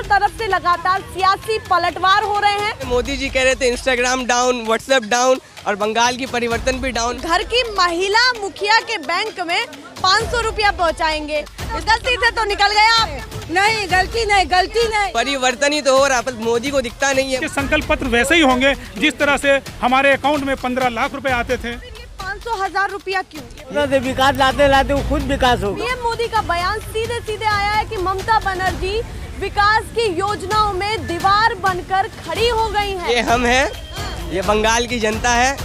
तरफ से लगातार सियासी पलटवार हो रहे हैं। मोदी जी कह रहे थे इंस्टाग्राम डाउन, व्हाट्सएप डाउन और बंगाल की परिवर्तन भी डाउन। घर की महिला मुखिया के बैंक में 500 रुपया पहुँचाएंगे। गलती से तो निकल गया आप। नहीं, गलती नहीं। परिवर्तन ही तो हो रहा है, मोदी को दिखता नहीं है। संकल्प पत्र वैसे ही होंगे जिस तरह से हमारे अकाउंट में 15 लाख रुपए आते थे। 500,000 रुपया क्यों? विकास लाते वो खुद विकास होगा। पीएम मोदी का बयान सीधे आया है कि ममता बनर्जी विकास की योजनाओं में दीवार बनकर खड़ी हो गई है। ये हम हैं, ये बंगाल की जनता है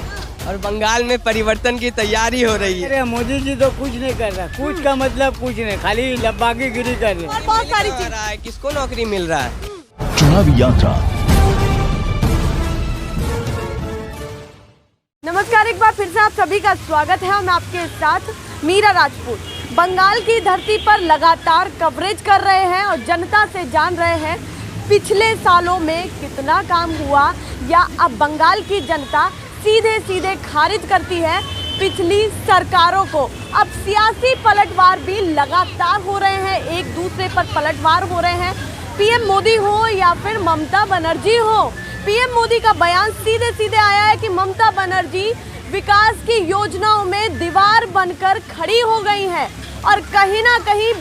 और बंगाल में परिवर्तन की तैयारी हो रही है। अरे मोदी जी तो कुछ नहीं कर रहा, कुछ का मतलब कुछ नहीं, खाली लब्बागीगिरी कर रहे हैं। बहुत सारी चीज रहा है, किसको नौकरी मिल रहा है? चुनावी यात्रा। नमस्कार, एक बार फिर से आप सभी का स्वागत है। मैं आपके साथ मीरा राजपूत बंगाल की धरती पर लगातार कवरेज कर रहे हैं और जनता से जान रहे हैं पिछले सालों में कितना काम हुआ, या अब बंगाल की जनता सीधे खारिज करती है पिछली सरकारों को। अब सियासी पलटवार भी लगातार हो रहे हैं, एक दूसरे पर पलटवार हो रहे हैं। पीएम मोदी हो या फिर ममता बनर्जी हो, पीएम मोदी का बयान सीधे आया है कि ममता बनर्जी विकास की योजनाओं में दीवार बनकर खड़ी हो गई हैं और कहीं ना कहीं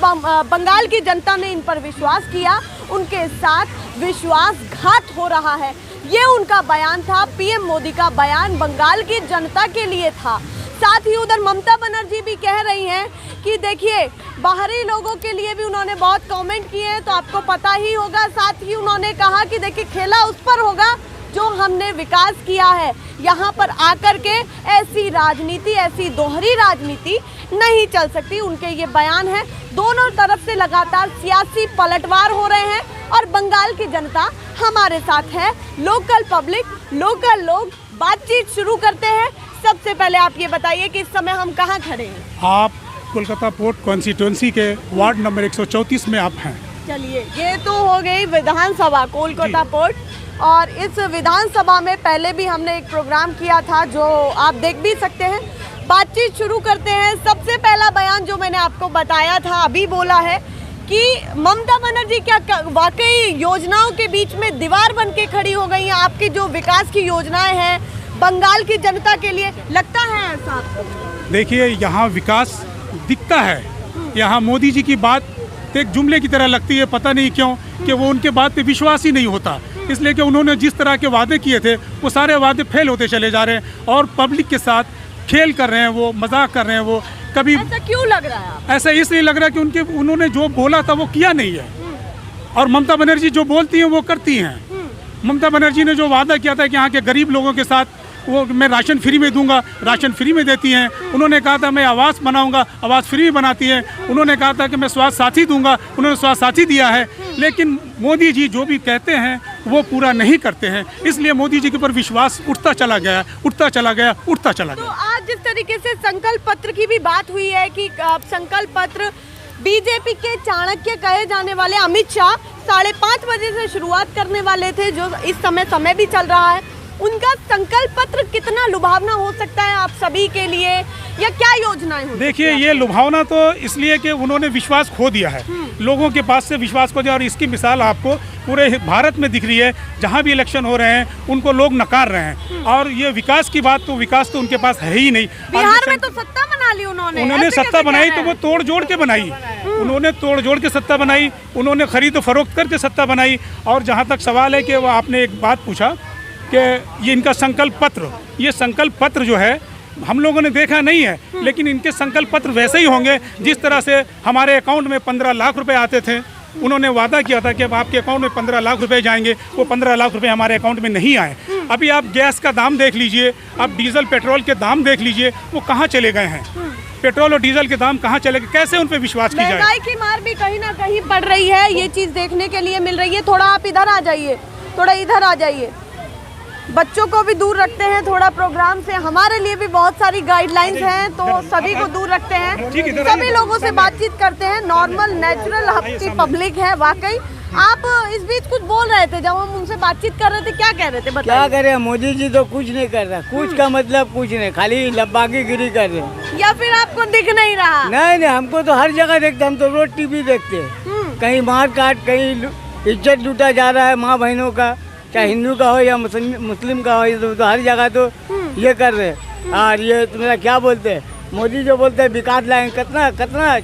बंगाल की जनता ने इन पर विश्वास किया, उनके साथ विश्वासघात हो रहा है। ये उनका बयान था, पीएम मोदी का बयान बंगाल की जनता के लिए था। साथ ही उधर ममता बनर्जी भी कह रही हैं कि देखिए, बाहरी लोगों के लिए भी उन्होंने बहुत कमेंट किए हैं, तो आपको पता ही होगा। साथ ही उन्होंने कहा कि देखिए, खेला उस पर होगा जो हमने विकास किया है। यहाँ पर आकर के ऐसी राजनीति, ऐसी दोहरी राजनीति नहीं चल सकती, उनके ये बयान है। दोनों तरफ से लगातार सियासी पलटवार हो रहे हैं और बंगाल की जनता हमारे साथ है। लोकल पब्लिक, लोकल लोग, बातचीत शुरू करते हैं। सबसे पहले आप ये बताइए कि इस समय हम कहाँ खड़े हैं? आप कोलकाता पोर्ट कॉन्स्टिट्यूंसी के वार्ड नंबर 134 में आप हैं। चलिए, ये तो हो गई विधानसभा कोलकाता पोर्ट, और इस विधानसभा में पहले भी हमने एक प्रोग्राम किया था जो आप देख भी सकते हैं। बातचीत शुरू करते हैं। सबसे पहला बयान जो मैंने आपको बताया था, अभी बोला है कि ममता बनर्जी क्या वाकई योजनाओं के बीच में दीवार बन के खड़ी हो गई हैं? आपकी जो विकास की योजनाएं हैं बंगाल की जनता के लिए, लगता है ऐसा? देखिए, यहाँ विकास दिखता है। यहाँ मोदी जी की बात एक जुमले की तरह लगती है, पता नहीं क्यों कि वो उनके बात पे विश्वास ही नहीं होता। इसलिए कि उन्होंने जिस तरह के वादे किए थे वो सारे वादे फेल होते चले जा रहे हैं और पब्लिक के साथ खेल कर रहे हैं, वो मजाक कर रहे हैं। वो कभी ऐसा क्यों लग रहा है? ऐसा इसलिए लग रहा है कि उन्होंने जो बोला था वो किया नहीं है, और ममता बनर्जी जो बोलती हैं वो करती हैं। ममता बनर्जी ने जो वादा किया था कि यहाँ के गरीब लोगों के साथ वो मैं राशन फ्री में दूंगा, राशन फ्री में देती हैं। उन्होंने कहा था मैं आवास बनाऊंगा, आवास फ्री में बनाती हैं। उन्होंने कहा था कि मैं स्वास्थ्य साथी दूंगा, उन्होंने स्वास्थ्य साथी दिया है। लेकिन मोदी जी जो भी कहते हैं वो पूरा नहीं करते हैं, इसलिए मोदी जी के ऊपर विश्वास उठता चला गया। तो आज जिस तरीके से संकल्प पत्र की भी बात हुई है कि संकल्प पत्र बीजेपी के चाणक्य कहे जाने वाले अमित शाह 5:30 बजे से शुरुआत करने वाले थे, जो इस समय भी चल रहा है। उनका संकल्प पत्र कितना लुभावना हो सकता है आप सभी के लिए, या क्या योजनाएं हो? देखिए, ये लुभावना तो इसलिए कि उन्होंने विश्वास खो दिया है, लोगों के पास से विश्वास खो दिया, और इसकी मिसाल आपको पूरे भारत में दिख रही है। जहाँ भी इलेक्शन हो रहे हैं उनको लोग नकार रहे हैं, और ये विकास की बात, तो विकास तो उनके पास है ही नहीं। बिहार में तो सत्ता बना ली उन्होंने सत्ता बनाई तो वो तोड़ जोड़ के बनाई, उन्होंने तोड़ जोड़ के सत्ता बनाई, उन्होंने खरीद फरोख्त करके सत्ता बनाई। और जहाँ तक सवाल है कि वो आपने एक बात पूछा कि ये इनका संकल्प पत्र, ये संकल्प पत्र जो है हम लोगों ने देखा नहीं है, लेकिन इनके संकल्प पत्र वैसे ही होंगे जिस तरह से हमारे अकाउंट में 15 लाख रुपए आते थे। उन्होंने वादा किया था कि अब आपके अकाउंट में 15 लाख रुपए जाएंगे, वो 15 लाख रुपए हमारे अकाउंट में नहीं आए। अभी आप गैस का दाम देख लीजिए, आप डीजल पेट्रोल के दाम देख लीजिए, वो कहाँ चले गए हैं? पेट्रोल और डीजल के दाम कहाँ चले गए? कैसे उन पे विश्वास किया जाए? महंगाई की मार भी कहीं ना कहीं पड़ रही है, ये चीज़ देखने के लिए मिल रही है। थोड़ा आप इधर आ जाइए, थोड़ा इधर आ जाइए। बच्चों को भी दूर रखते हैं थोड़ा प्रोग्राम से, हमारे लिए भी बहुत सारी गाइडलाइंस हैं, तो सभी को दूर रखते हैं, सभी लोगों से बातचीत करते हैं। नॉर्मल नेचुरल आपकी पब्लिक है वाकई। आप इस बीच कुछ बोल रहे थे, जब हम उनसे बातचीत कर रहे थे, क्या कह रहे थे बताइए? क्या करे, मोदी जी तो कुछ नहीं कर रहा, कुछ का मतलब कुछ नहीं, खाली लब्बागीगिरी कर रहे हैं। या फिर आपको दिख नहीं रहा? नहीं, हमको तो हर जगह देखते, हम तो रोज टीवी देखते हैं, कहीं मार काट, कहीं इज्जत लूटा जा रहा है माँ बहनों का, चाहे हिंदू का हो या मुस्लिम का हो, ये तो हर जगह तो ये कर रहे हैं। और ये तुम्हारा क्या बोलते हैं, मोदी जो बोलते हैं विकास लाएंगे, कितना कितना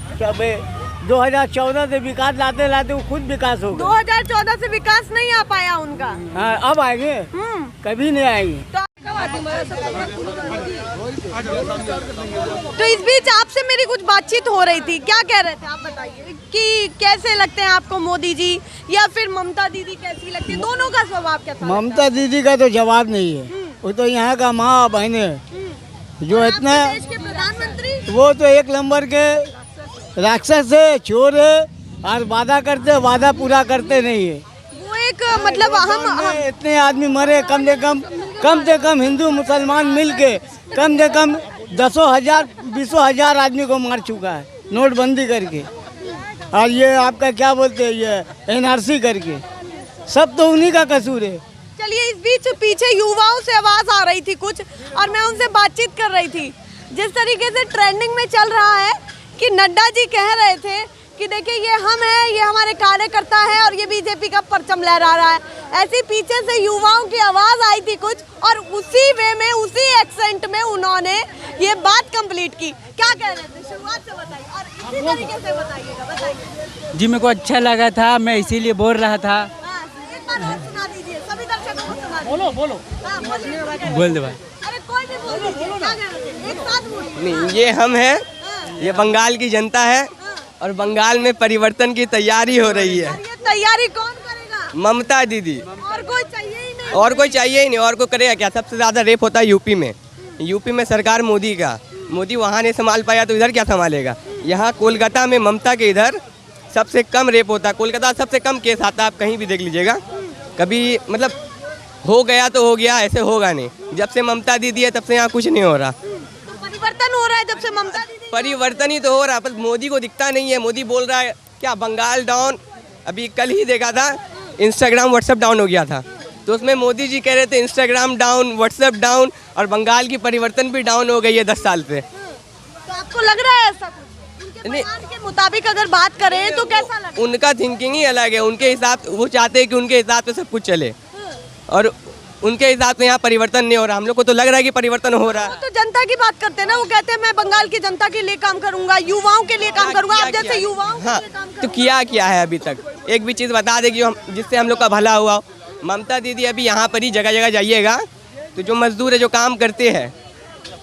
2014 से विकास लाते लाते वो खुद विकास हो गया। 2014 से विकास नहीं आ पाया उनका। हाँ, अब आएंगे, कभी नहीं आएंगे। तो इस बीच आपसे मेरी कुछ बातचीत हो रही थी, क्या कह रहे थे आप बताइए कि कैसे लगते हैं आपको मोदी जी या फिर ममता दीदी कैसी लगती है, दोनों का स्वभाव कैसा? ममता दीदी का तो जवाब नहीं है, वो तो यहाँ का माँ बहन है जो इतना, देश के प्रधानमंत्री वो तो एक नंबर के राक्षस है, चोर है, और वादा करते वादा पूरा करते नहीं है। वो एक मतलब हम इतने आदमी मरे, कम से कम हिंदू मुसलमान मिलके कम से कम 10,000 20,000 आदमी को मार चुका है नोटबंदी करके। और ये आपका क्या बोलते हैं, ये NRC करके, सब तो उन्हीं का कसूर है। चलिए, इस बीच पीछे युवाओं से आवाज आ रही थी कुछ, और मैं उनसे बातचीत कर रही थी। जिस तरीके से ट्रेंडिंग में चल रहा है कि नड्डा जी कह रहे थे कि देखिए ये हम हैं, ये हमारे कार्यकर्ता हैं और ये बीजेपी का परचम लहरा रहा है, ऐसी पीछे से युवाओं की आवाज आई थी कुछ, और उसी वे में उसी एक्सेंट में उन्होंने ये बात कंप्लीट की। क्या कह रहे थे, शुरुआत से बताइए और इसी तरीके से बताइएगा। बताइए जी, मेरे को अच्छा लगा था, मैं इसीलिए बोल रहा था। एक बार और सुना दीजिए, सभी दर्शकों को सुना दीजिए। बोलो हाँ, बोलिए। बोल दे भाई। अरे कोई भी बोल दीजिए, क्या कह रहे थे, एक साथ बोलिए। नहीं, ये हम हैं, ये बंगाल की जनता है और बंगाल में परिवर्तन की तैयारी हो रही है। और ये तैयारी कौन करेगा? ममता दीदी, और कोई चाहिए ही नहीं। और कोई चाहिए ही नहीं, और कोई करेगा क्या? सबसे ज़्यादा रेप होता है यूपी में। यूपी में सरकार मोदी का, मोदी वहाँ नहीं संभाल पाया तो इधर क्या संभालेगा? यहाँ कोलकाता में ममता के इधर सबसे कम रेप होता है, कोलकाता सबसे कम केस आता है, आप कहीं भी देख लीजिएगा। कभी मतलब हो गया तो हो गया, ऐसे होगा नहीं। जब से ममता दीदी है तब से यहाँ कुछ नहीं हो रहा। तो परिवर्तन हो रहा है जब से ममता दीदी। परिवर्तन ही तो हो रहा है, बस मोदी को दिखता नहीं है। मोदी बोल रहा है क्या बंगाल डाउन, अभी कल ही देखा था इंस्टाग्राम व्हाट्सएप डाउन हो गया था, तो उसमें मोदी जी कह रहे थे इंस्टाग्राम डाउन, व्हाट्सएप डाउन, और बंगाल की परिवर्तन भी डाउन हो गई है 10 साल से। तो आपको लग रहा है ऐसा कुछ? उनके बयान के मुताबिक अगर बात करें तो कैसा लग रहा है? उनका थिंकिंग ही अलग है, उनके हिसाब, वो चाहते हैं कि उनके हिसाब से सब कुछ चले, और उनके हिसाब से यहाँ परिवर्तन नहीं हो रहा। हम लोग को तो लग रहा है कि परिवर्तन हो रहा है। तो जनता की बात करते हैं ना, वो कहते हैं मैं बंगाल की जनता के लिए काम करूंगा, युवाओं के लिए काम करूंगा। आप जैसे युवाओं के हाँ, लिए काम तो किया है अभी तक? एक भी चीज़ बता देगी जिससे हम लोग का भला हुआ। ममता दीदी अभी यहाँ पर ही जगह जगह जाइएगा तो जो मजदूर है जो काम करते हैं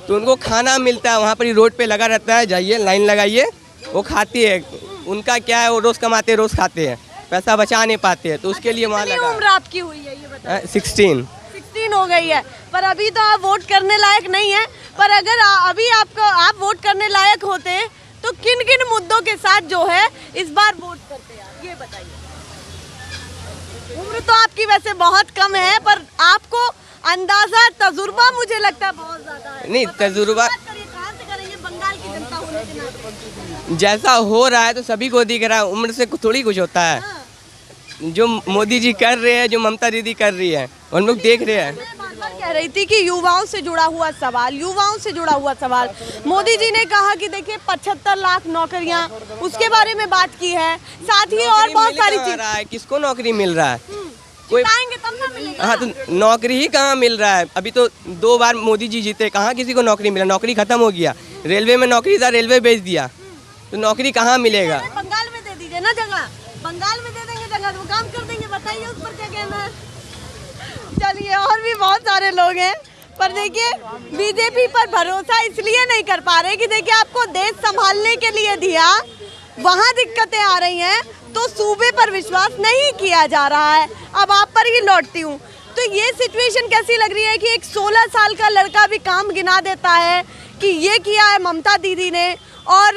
तो उनको खाना मिलता है, वहाँ पर ही रोड पे लगा रहता है, जाइए लाइन लगाइए, वो खाती है। उनका क्या है, वो रोज़ कमाते हैं रोज़ खाते हैं, पैसा बचा नहीं पाते हैं, तो उसके लिए वहाँ कितनी लगा। उम्र आपकी हुई है ये बताइए? 16 हो गई है, पर अभी तो आप वोट करने लायक नहीं है। पर अगर अभी आप वोट करने लायक होते तो किन किन मुद्दों के साथ जो है इस बार वोट करते हैं, ये बताइए। उम्र तो आपकी वैसे बहुत कम है, पर आपको अंदाजा, तजुर्बा मुझे लगता है बहुत ज्यादा है। नहीं, तजुर्बा कहाँ से करेंगे बंगाल की जनता होने के नाते? जैसा हो रहा है तो सभी को दिख रहा है, उम्र से थोड़ी कुछ होता है। जो मोदी जी कर रहे हैं, जो ममता दीदी कर रही है, हम लोग देख रहे हैं। मैं बार-बार कह रही थी कि युवाओं से जुड़ा हुआ सवाल, मोदी जी ने कहा कि देखिए 75 लाख नौकरियां, उसके बारे में बात की है, साथ ही और बहुत सारी चीजें। किसको नौकरी मिल रहा है? कोई आएंगे तब ना मिलेगा। हाँ, तो नौकरी ही कहाँ मिल रहा है? अभी तो 2 बार मोदी जी जीते, कहाँ किसी को नौकरी मिला? नौकरी खत्म हो गया। रेलवे में नौकरी था, रेलवे बेच दिया, तो नौकरी कहाँ मिलेगा? बंगाल में दे दीजिए ना जगह, बंगाल में दे देंगे जगह तो काम कर देंगे। बताइए उस पर क्या कहना है? चलिए, और भी बहुत सारे लोग हैं, पर देखिए बीजेपी पर भरोसा इसलिए नहीं कर पा रहे कि देखिए आपको देश संभालने के लिए दिया, वहाँ दिक्कतें आ रही हैं, तो सूबे पर विश्वास नहीं किया जा रहा है। अब आप पर ही लौटती हूँ, तो ये सिचुएशन कैसी लग रही है कि एक 16 साल का लड़का भी काम गिना देता है कि ये किया है ममता दीदी ने, और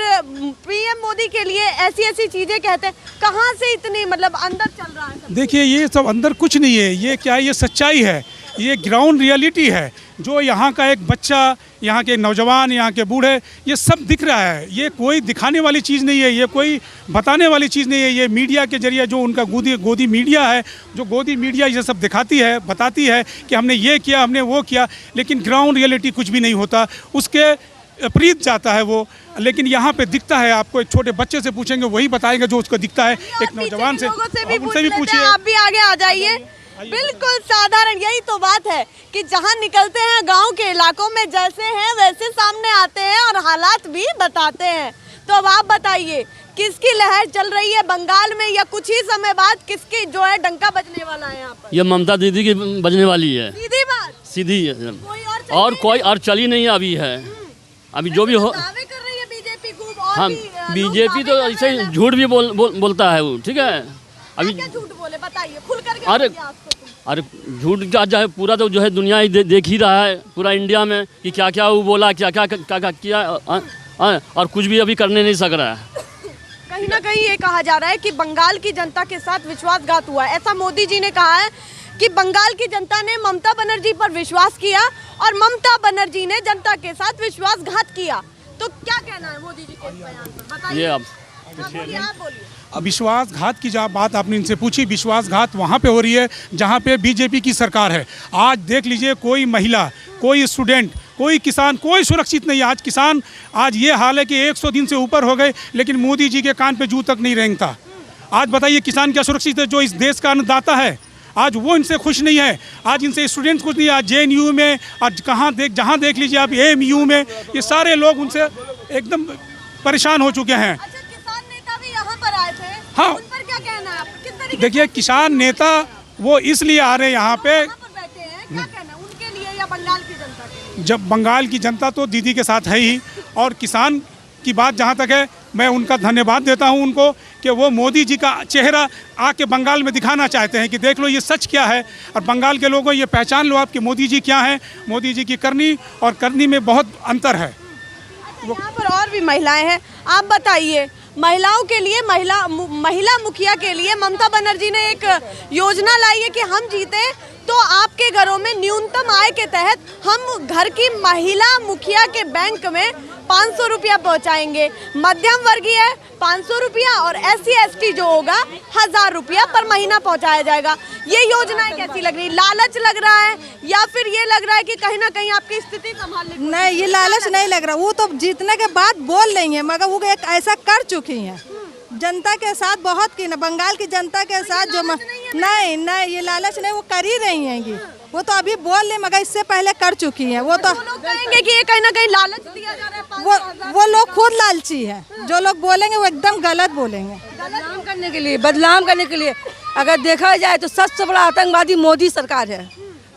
पीएम मोदी के लिए ऐसी ऐसी चीजें कहते हैं। कहाँ से इतनी मतलब अंदर चल रहा है सब? देखिए, ये सब अंदर कुछ नहीं है, ये क्या है, ये सच्चाई है, ये ग्राउंड रियलिटी है। जो यहाँ का एक बच्चा, यहाँ के नौजवान, यहाँ के बूढ़े, ये सब दिख रहा है। ये कोई दिखाने वाली चीज़ नहीं है, ये कोई बताने वाली चीज़ नहीं है। ये मीडिया के जरिए जो उनका गोदी मीडिया है, जो गोदी मीडिया ये सब दिखाती है, बताती है कि हमने ये किया, हमने वो किया, लेकिन ग्राउंड रियलिटी कुछ भी नहीं होता। उसके विपरीत जाता है वो। लेकिन यहाँ पे दिखता है आपको, एक छोटे बच्चे से पूछेंगे वही बताएगा जो उसको दिखता है, एक नौजवान से, उनसे भी पूछिए। आप भी आगे आ जाइए। बिल्कुल साधारण, यही तो बात है कि जहाँ निकलते हैं गांव के इलाकों में जैसे हैं वैसे सामने आते हैं और हालात भी बताते हैं। तो अब आप बताइए किसकी लहर चल रही है बंगाल में, या कुछ ही समय बाद किसकी जो है डंका बजने वाला है यहाँ पर? ये ममता दीदी की बजने वाली है, सीधी बात, सीधी है। और कोई और चली नहीं अभी है। अभी जो भी हो, दावे कर रही है बीजेपी खूब, और हाँ, भी, बीजेपी तो लोग ऐसे दावे कर झूठ भी बोलता है वो, ठीक है। अभी क्या झूठ बोले बताइए, खुल करके अरे बताइए आपको। अरे झूठ का जो है पूरा तो जो है दुनिया ही देख ही रहा है, पूरा इंडिया में कि क्या क्या वो बोला, क्या क्या किया, और कुछ भी अभी करने नहीं सक रहा है। कहीं ना कहीं ये कहा जा रहा है कि बंगाल की जनता के साथ विश्वासघात हुआ है। ऐसा मोदी जी ने कहा है कि बंगाल की जनता ने ममता बनर्जी पर विश्वास किया और ममता बनर्जी ने जनता के साथ विश्वासघात किया। तो क्या कहना है मोदी जी के इस बयान पर, बताइए। ये अब आप बोलिए। विश्वासघात की जब बात आपने इनसे पूछी, विश्वासघात वहाँ पे हो रही है जहाँ पे बीजेपी की सरकार है। आज देख लीजिए, कोई महिला, कोई स्टूडेंट, कोई किसान, कोई सुरक्षित नहीं है। आज किसान, आज ये हाल है कि 100 दिन से ऊपर हो गए लेकिन मोदी जी के कान पे जू तक नहीं रेंगता। आज बताइए किसान क्या सुरक्षित है? जो इस देश का अन्नदाता है, आज वो इनसे खुश नहीं है। आज इनसे स्टूडेंट्स खुश नहीं है। आज JNU में, आज जहाँ देख लीजिए आप, AMU में, ये सारे लोग उनसे एकदम परेशान हो चुके हैं। अच्छा, किसान नेता भी यहाँ पर आए थे, हाँ। उन पर क्या कहना है आपका? किस तरीके देखिए, किसान नेता वो इसलिए आ रहे हैं यहाँ पे, यहाँ पर बैठे हैं, क्या कहना है उनके लिए या बंगाल की जनता के लिए? जब बंगाल की जनता तो दीदी के साथ है ही, और किसान की बात जहाँ तक है, मैं उनका धन्यवाद देता हूँ उनको कि वो मोदी जी का चेहरा आके बंगाल में दिखाना चाहते हैं कि देख लो ये सच क्या है, और बंगाल के लोगों ये पहचान लो आप कि मोदी जी क्या हैं। मोदी जी की करनी और करनी में बहुत अंतर है। यहाँ पर और भी महिलाएं हैं, आप बताइए। महिलाओं के लिए, महिला मुखिया के लिए ममता बनर्जी ने एक योजना लाई है कि हम जीते तो आपके घरों में न्यूनतम आय के तहत हम घर की महिला मुखिया के बैंक में 500 रुपया पहुँचाएंगे। मध्यम वर्गीय 500 रुपया और SC ST जो होगा 1000 रुपया पर महीना पहुँचाया जाएगा। ये योजनाएं कैसी लग रही? लालच लग रहा है या फिर ये लग रहा है कि कहीं ना कहीं आपकी स्थिति संभालने? नहीं, ये लालच नहीं लग रहा। वो तो जीतने के बाद बोल रही है, मगर वो एक ऐसा कर चुकी हैं जनता के साथ, बहुत की ना, बंगाल की जनता के साथ जो नहीं, ये लालच नहीं, वो कर ही रही हैं। वो तो अभी बोल रहे मगर इससे पहले कर चुकी हैं। वो तो लोग कहेंगे कि ये कहीं ना कहीं लालच दिया जा रहा है। वो लोग खुद लालची हैं। जो लोग बोलेंगे वो एकदम गलत बोलेंगे। बदनाम करने के लिए, बदनाम करने के लिए अगर देखा जाए तो सबसे बड़ा आतंकवादी मोदी सरकार है।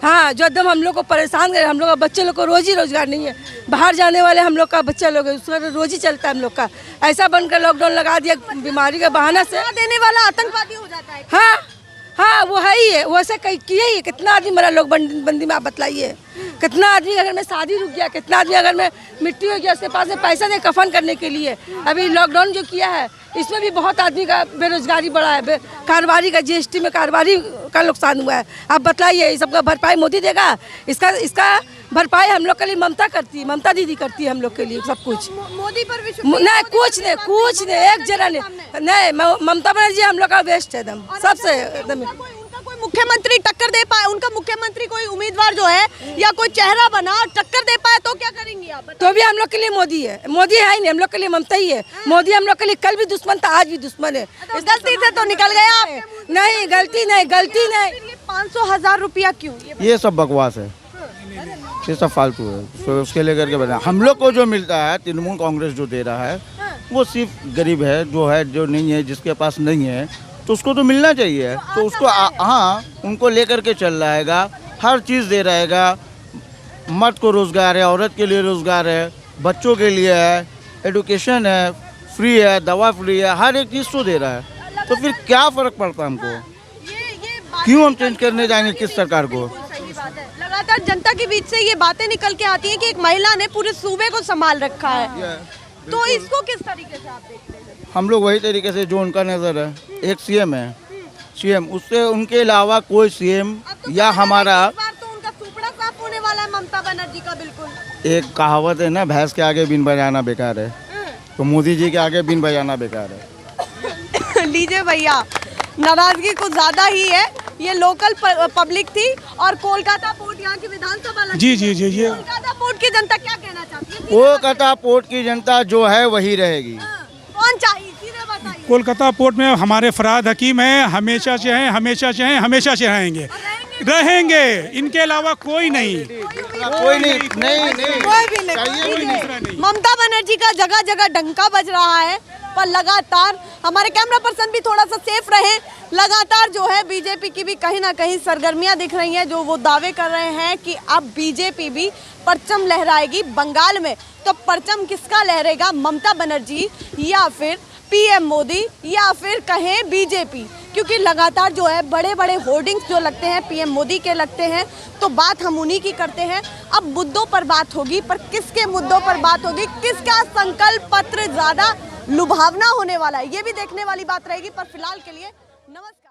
हाँ, जो एकदम हम लोग को परेशान करे। हम लोग का बच्चे लोग को रोजी रोजगार नहीं है, बाहर जाने वाले हम लोग का बच्चा लोग है, उसका रोजी चलता है हम लोग का। ऐसा बनकर लॉकडाउन लगा दिया बीमारी के बहाना से, देने वाला आतंकवादी हो जाता है। हाँ, वो है ही है। वो ऐसा किया ही है। कितना आदमी मरा लोग बंदी में, आप बताइए। कितना आदमी अगर मैं शादी रुक गया, कितना आदमी अगर मैं मिट्टी हो गया, उसके पास में पैसा नहीं कफन करने के लिए। अभी लॉकडाउन जो किया है इसमें भी बहुत आदमी का बेरोजगारी बढ़ा है, कारोबारी का GST में कारोबारी का नुकसान हुआ है। आप बताइए, इस सबका भरपाई मोदी देगा? इसका भरपाई हम लोग के लिए ममता करती है, ममता दीदी करती है हम लोग के लिए सब कुछ। मोदी पर नहीं, कुछ नहीं, एक जरा नहीं। ममता बनर्जी हम लोग का बेस्ट है एकदम, सबसे एकदम। उनका कोई मुख्यमंत्री टक्कर दे पाए, उनका मुख्यमंत्री कोई उम्मीदवार जो है या कोई चेहरा बना और टक्कर दे पाए तो क्या करेंगी आप? तो भी हम लोग के लिए मोदी है। मोदी है ही नहीं, हम लोग के लिए ममता ही है। मोदी हम लोग के लिए कल भी दुश्मन था, आज भी दुश्मन है। गलती से तो निकल गया आप। नहीं, गलती नहीं। 500,000 रुपया क्यों? ये सब बकवास है, ये सब फालतू है। तो उसके लेकर के बता, हम लोग को जो मिलता है तृणमूल कांग्रेस जो दे रहा है वो सिर्फ गरीब है, जो नहीं है, जिसके पास नहीं है तो उसको तो मिलना चाहिए। तो उसको हाँ, उनको लेकर के चल रहेगा, हर चीज़ दे रहेगा। मर्द को रोज़गार है, औरत के लिए रोज़गार है, बच्चों के लिए है, एडुकेशन है, फ्री है, दवा फ्री है, हर एक चीज़ तो दे रहा है। तो फिर क्या फ़र्क पड़ता है हमको? क्यों हम चेंज करने जाएंगे किस सरकार को? लगातार जनता के बीच से ये बातें निकल के आती हैं कि एक महिला ने पूरे सूबे को संभाल रखा है, तो इसको किस तरीके से आप देखते हैं? हम लोग वही तरीके से जो उनका नज़र है। एक CM है, CM, उससे उनके अलावा कोई CM या हमारा। इस बार तो उनका सुपड़ा साफ होने वाला है ममता बनर्जी का, बिल्कुल। एक कहावत है ना, भैंस के आगे बीन बजाना बेकार है, तो मोदी जी के आगे बीन बजाना बेकार है। लीजिए भैया, नाराजगी कुछ ज़्यादा ही है। ये लोकल पब्लिक थी और कोलकाता पोर्ट यहाँ की विधानसभा जी। कोलकाता पोर्ट की जनता क्या कहना चाहती है? कोलकाता पोर्ट की जनता जो है वही रहेगी। कौन चाहिए सीधे बताइए। कोलकाता पोर्ट में हमारे फरहाद हकीम हैं, हमेशा से हैं, हमेशा से हैं, हमेशा से रहेंगे, रहेंगे। इनके अलावा कोई नहीं, कोई नहीं, कोई भी नहीं। ममता बनर्जी का जगह जगह डंका बज रहा है, पर लगातार हमारे कैमरा पर्सन भी थोड़ा सा सेफ रहे। लगातार जो है बीजेपी की भी कहीं ना कहीं सरगर्मियां दिख रही हैं, जो वो दावे कर रहे हैं कि अब बीजेपी भी परचम लहराएगी बंगाल में। तो परचम किसका लहरेगा, ममता बनर्जी या फिर पीएम मोदी या फिर कहें बीजेपी? क्योंकि लगातार जो है बड़े बड़े होर्डिंग्स जो लगते हैं पीएम मोदी के लगते हैं, तो बात हम उन्हीं की करते हैं। अब मुद्दों पर बात होगी, पर किसके मुद्दों पर बात होगी, किसका संकल्प पत्र ज्यादा लुभावना होने वाला है, ये भी देखने वाली बात रहेगी। पर फिलहाल के लिए नमस्कार।